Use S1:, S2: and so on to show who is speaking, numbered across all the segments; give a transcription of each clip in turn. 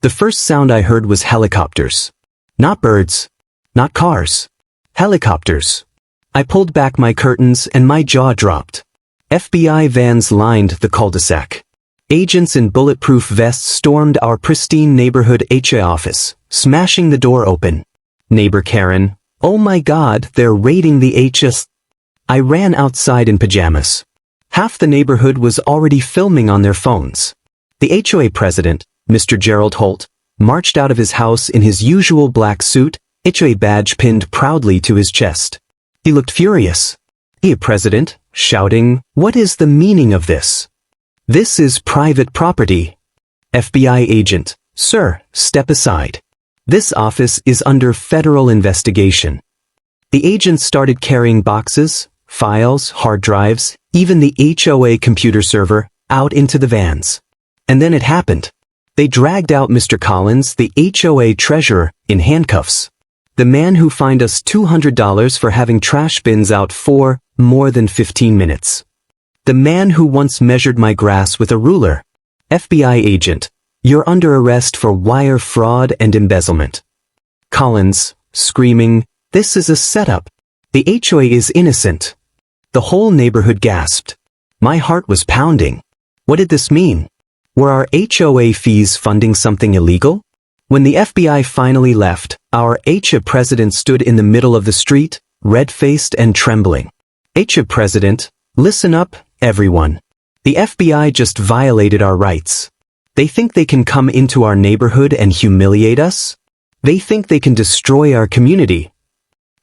S1: The first sound I heard was helicopters. Not birds. Not cars. Helicopters. I pulled back my curtains and my jaw dropped. FBI vans lined the cul-de-sac. Agents in bulletproof vests stormed our pristine neighborhood HOA office, smashing the door open. Neighbor Karen, oh my God, they're raiding the HOAs. I ran outside in pajamas. Half the neighborhood was already filming on their phones. The HOA president, Mr. Gerald Holt, marched out of his house in his usual black suit, HOA badge pinned proudly to his chest. He looked furious. "Hey, President," shouting, "what is the meaning of this? This is private property." FBI agent, "Sir, step aside. This office is under federal investigation." The agent started carrying boxes, files, hard drives, even the HOA computer server, out into the vans. And then it happened. They dragged out Mr. Collins, the HOA treasurer, in handcuffs. The man who fined us $200 for having trash bins out for more than 15 minutes. The man who once measured my grass with a ruler. FBI agent, "You're under arrest for wire fraud and embezzlement." Collins, screaming, "This is a setup. The HOA is innocent." The whole neighborhood gasped. My heart was pounding. What did this mean? Were our HOA fees funding something illegal? When the FBI finally left, our HOA president stood in the middle of the street, red-faced and trembling. HOA president, listen up, everyone. The FBI just violated our rights. They think they can come into our neighborhood and humiliate us? They think they can destroy our community.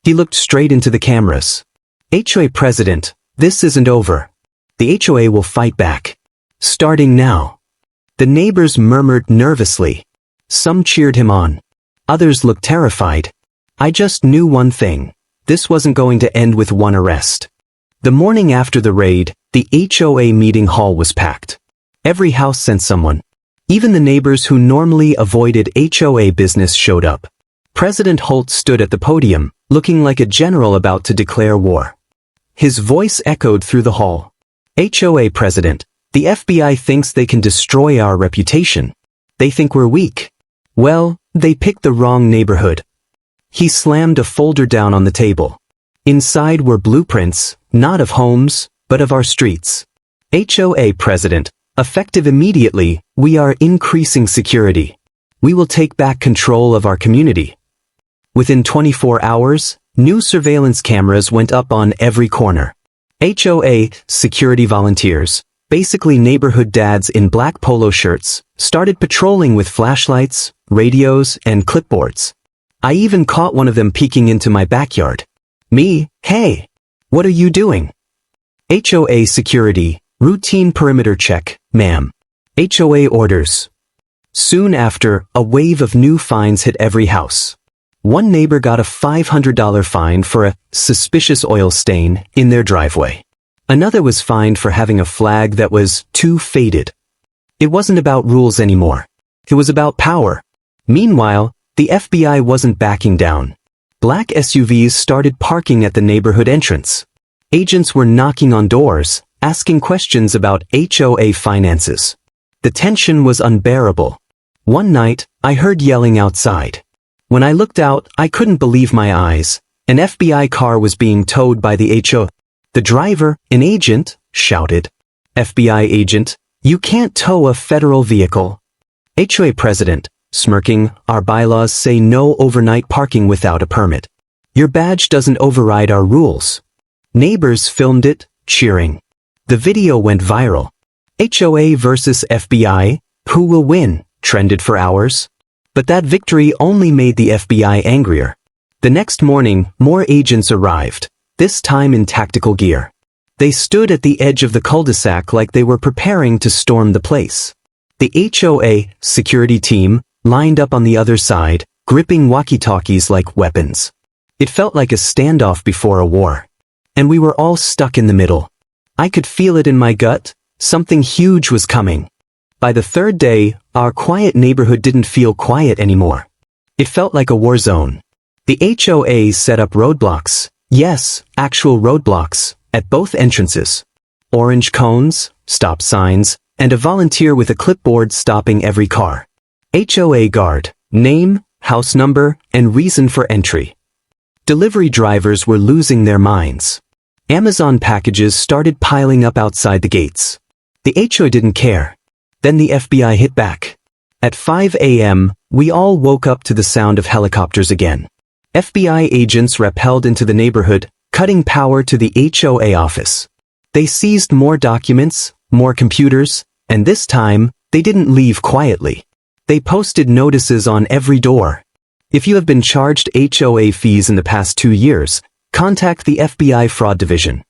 S1: He looked straight into the cameras. HOA president, this isn't over. The HOA will fight back. Starting now. The neighbors murmured nervously. Some cheered him on. Others looked terrified. I just knew one thing. This wasn't going to end with one arrest. The morning after the raid, the HOA meeting hall was packed. Every house sent someone. Even the neighbors who normally avoided HOA business showed up. President Holt stood at the podium, looking like a general about to declare war. His voice echoed through the hall. HOA president, the FBI thinks they can destroy our reputation. They think we're weak. Well, they picked the wrong neighborhood. He slammed a folder down on the table. Inside were blueprints, not of homes, but of our streets. HOA president, effective immediately, we are increasing security. We will take back control of our community. Within 24 hours, new surveillance cameras went up on every corner. HOA security volunteers, basically neighborhood dads in black polo shirts, started patrolling with flashlights, radios, and clipboards. I even caught one of them peeking into my backyard. Me, hey, what are you doing? HOA security, routine perimeter check, ma'am. HOA orders. Soon after, a wave of new fines hit every house. One neighbor got a $500 fine for a suspicious oil stain in their driveway. Another was fined for having a flag that was too faded. It wasn't about rules anymore. It was about power. Meanwhile, the FBI wasn't backing down. Black SUVs started parking at the neighborhood entrance. Agents were knocking on doors, asking questions about HOA finances. The tension was unbearable. One night, I heard yelling outside. When I looked out, I couldn't believe my eyes. An FBI car was being towed by the HOA. The driver, an agent, shouted. FBI agent, you can't tow a federal vehicle. HOA president, smirking, our bylaws say no overnight parking without a permit. Your badge doesn't override our rules. Neighbors filmed it, cheering. The video went viral. HOA versus FBI, who will win, trended for hours. But that victory only made the FBI angrier. The next morning, more agents arrived. This time in tactical gear. They stood at the edge of the cul-de-sac like they were preparing to storm the place. The HOA security team lined up on the other side, gripping walkie-talkies like weapons. It felt like a standoff before a war. And we were all stuck in the middle. I could feel it in my gut. Something huge was coming. By the third day, our quiet neighborhood didn't feel quiet anymore. It felt like a war zone. The HOA set up roadblocks. Yes, actual roadblocks, at both entrances. Orange cones, stop signs, and a volunteer with a clipboard stopping every car. HOA guard, name, house number, and reason for entry. Delivery drivers were losing their minds. Amazon packages started piling up outside the gates. The HOA didn't care. Then the FBI hit back. At 5 a.m., we all woke up to the sound of helicopters again. FBI agents rappelled into the neighborhood, cutting power to the HOA office. They seized more documents, more computers, and this time, they didn't leave quietly. They posted notices on every door. If you have been charged HOA fees in the past 2 years, contact the FBI fraud division.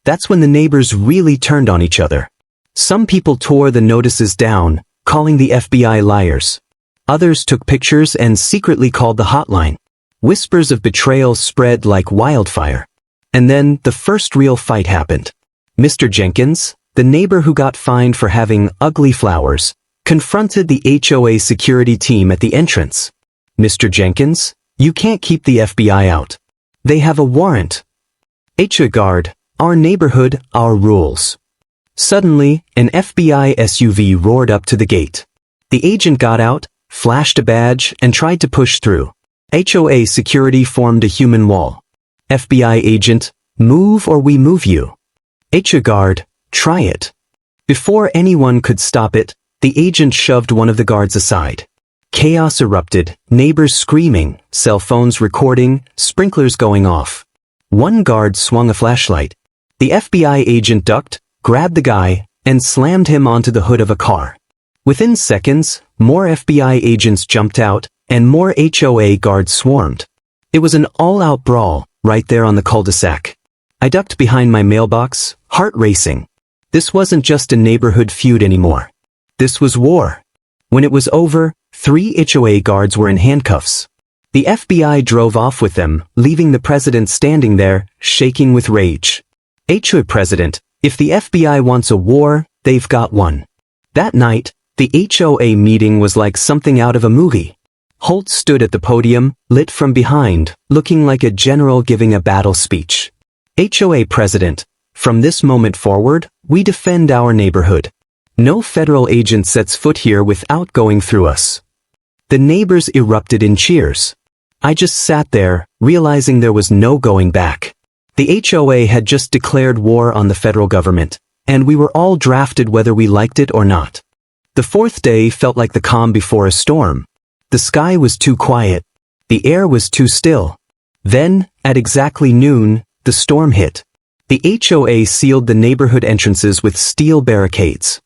S1: That's when the neighbors really turned on each other. Some people tore the notices down, calling the FBI liars. Others took pictures and secretly called the hotline. Whispers of betrayal spread like wildfire. And then the first real fight happened. Mr. Jenkins, the neighbor who got fined for having ugly flowers, confronted the HOA security team at the entrance. Mr. Jenkins, you can't keep the FBI out. They have a warrant. HOA guard, our neighborhood, our rules. Suddenly, an FBI SUV roared up to the gate. The agent got out, flashed a badge, and tried to push through. HOA security formed a human wall. FBI agent, move or we move you. HOA guard, try it. Before anyone could stop it, the agent shoved one of the guards aside. Chaos erupted, neighbors screaming, cell phones recording, sprinklers going off. One guard swung a flashlight. The FBI agent ducked, grabbed the guy, and slammed him onto the hood of a car. Within seconds, more FBI agents jumped out, and more HOA guards swarmed. It was an all-out brawl, right there on the cul-de-sac. I ducked behind my mailbox, heart racing. This wasn't just a neighborhood feud anymore. This was war. When it was over, 3 HOA guards were in handcuffs. The FBI drove off with them, leaving the president standing there, shaking with rage. HOA president, if the FBI wants a war, they've got one. That night, the HOA meeting was like something out of a movie. Holt stood at the podium, lit from behind, looking like a general giving a battle speech. HOA president, from this moment forward, we defend our neighborhood. No federal agent sets foot here without going through us. The neighbors erupted in cheers. I just sat there, realizing there was no going back. The HOA had just declared war on the federal government, and we were all drafted whether we liked it or not. The 4th day felt like the calm before a storm. The sky was too quiet. The air was too still. Then, at exactly noon, the storm hit. The HOA sealed the neighborhood entrances with steel barricades.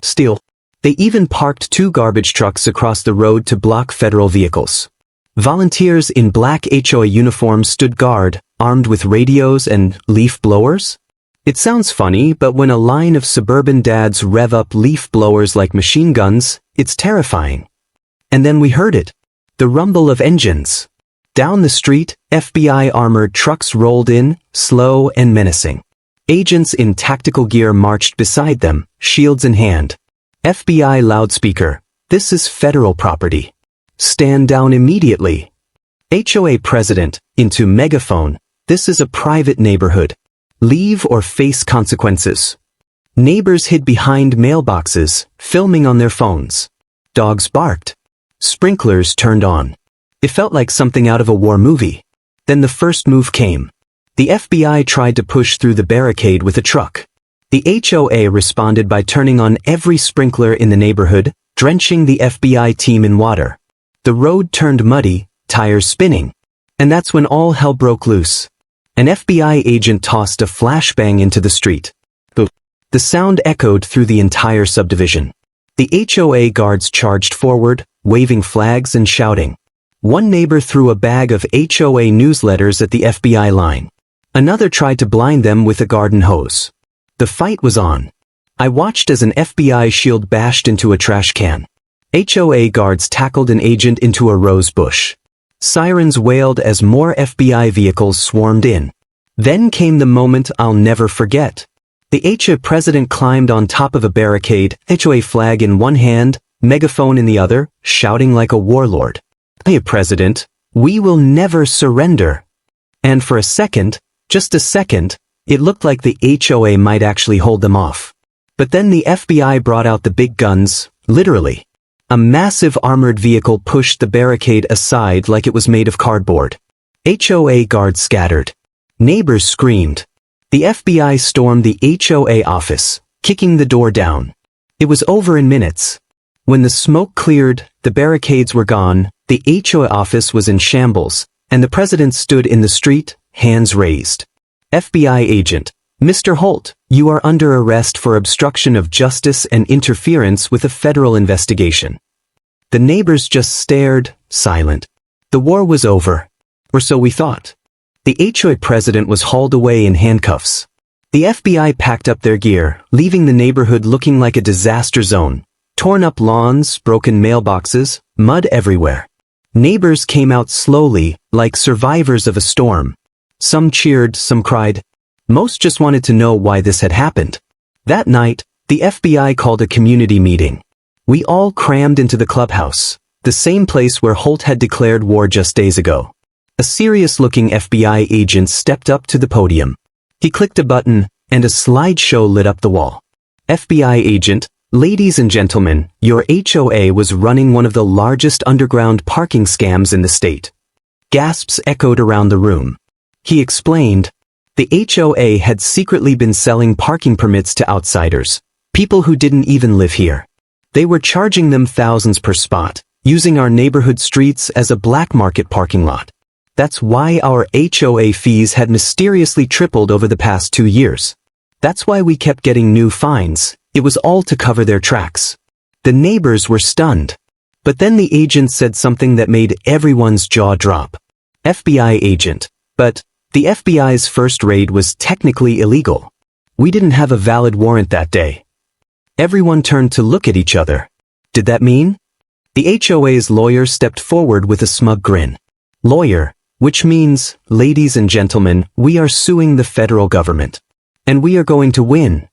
S1: Steel. They even parked 2 garbage trucks across the road to block federal vehicles. Volunteers in black HOA uniforms stood guard, armed with radios and leaf blowers? It sounds funny, but when a line of suburban dads rev up leaf blowers like machine guns, it's terrifying. And then we heard it. The rumble of engines. Down the street, FBI armored trucks rolled in, slow and menacing. Agents in tactical gear marched beside them, shields in hand. FBI loudspeaker, this is federal property. Stand down immediately. HOA president, into megaphone, this is a private neighborhood. Leave or face consequences. Neighbors hid behind mailboxes, filming on their phones. Dogs barked. Sprinklers turned on. It felt like something out of a war movie. Then the first move came. The FBI tried to push through the barricade with a truck. The HOA responded by turning on every sprinkler in the neighborhood, drenching the FBI team in water. The road turned muddy, tires spinning. And that's when all hell broke loose. An FBI agent tossed a flashbang into the street. The sound echoed through the entire subdivision. The HOA guards charged forward, waving flags and shouting. One neighbor threw a bag of HOA newsletters at the FBI line. Another tried to blind them with a garden hose. The fight was on. I watched as an FBI shield bashed into a trash can. HOA guards tackled an agent into a rose bush. Sirens wailed as more FBI vehicles swarmed in. Then came the moment I'll never forget. The HOA president climbed on top of a barricade, HOA flag in one hand, megaphone in the other, shouting like a warlord. "Hey, President, we will never surrender." And for a second, just a second, it looked like the HOA might actually hold them off. But then the FBI brought out the big guns, literally. A massive armored vehicle pushed the barricade aside like it was made of cardboard. HOA guards scattered. Neighbors screamed. The FBI stormed the HOA office, kicking the door down. It was over in minutes. When the smoke cleared, the barricades were gone, the HOA office was in shambles, and the president stood in the street, hands raised. FBI agent, Mr. Holt, you are under arrest for obstruction of justice and interference with a federal investigation. The neighbors just stared, silent. The war was over. Or so we thought. The HOA president was hauled away in handcuffs. The FBI packed up their gear, leaving the neighborhood looking like a disaster zone. Torn up lawns, broken mailboxes, mud everywhere. Neighbors came out slowly, like survivors of a storm. Some cheered, some cried. Most just wanted to know why this had happened. That night, the FBI called a community meeting. We all crammed into the clubhouse, the same place where Holt had declared war just days ago. A serious-looking FBI agent stepped up to the podium. He clicked a button, and a slideshow lit up the wall. FBI agent, ladies and gentlemen, your HOA was running one of the largest underground parking scams in the state. Gasps echoed around the room. He explained, the HOA had secretly been selling parking permits to outsiders, people who didn't even live here. They were charging them thousands per spot, using our neighborhood streets as a black market parking lot. That's why our HOA fees had mysteriously tripled over the past 2 years. That's why we kept getting new fines. It was all to cover their tracks. The neighbors were stunned. But then the agent said something that made everyone's jaw drop. FBI agent. But the FBI's first raid was technically illegal. We didn't have a valid warrant that day. Everyone turned to look at each other. Did that mean? The HOA's lawyer stepped forward with a smug grin. Lawyer, which means, ladies and gentlemen, we are suing the federal government. And we are going to win.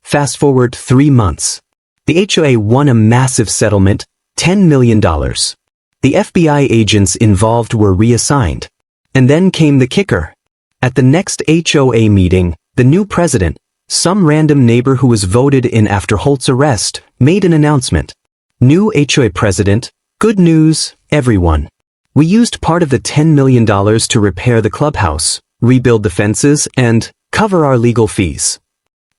S1: Fast forward 3 months. The HOA won a massive settlement, $10 million. The FBI agents involved were reassigned. And then came the kicker. At the next HOA meeting, the new president, some random neighbor who was voted in after Holt's arrest, made an announcement. New HOA president, good news, everyone. We used part of the $10 million to repair the clubhouse, rebuild the fences, and cover our legal fees.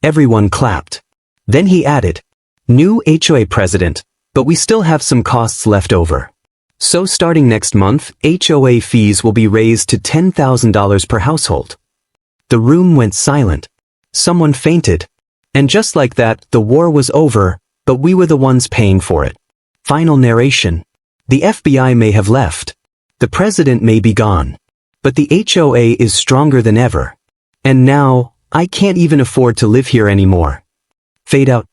S1: Everyone clapped. Then he added, new HOA president, but we still have some costs left over. So starting next month, HOA fees will be raised to $10,000 per household. The room went silent. Someone fainted. And just like that, the war was over, but we were the ones paying for it. Final narration. The FBI may have left. The president may be gone. But the HOA is stronger than ever. And now, I can't even afford to live here anymore. Fade out.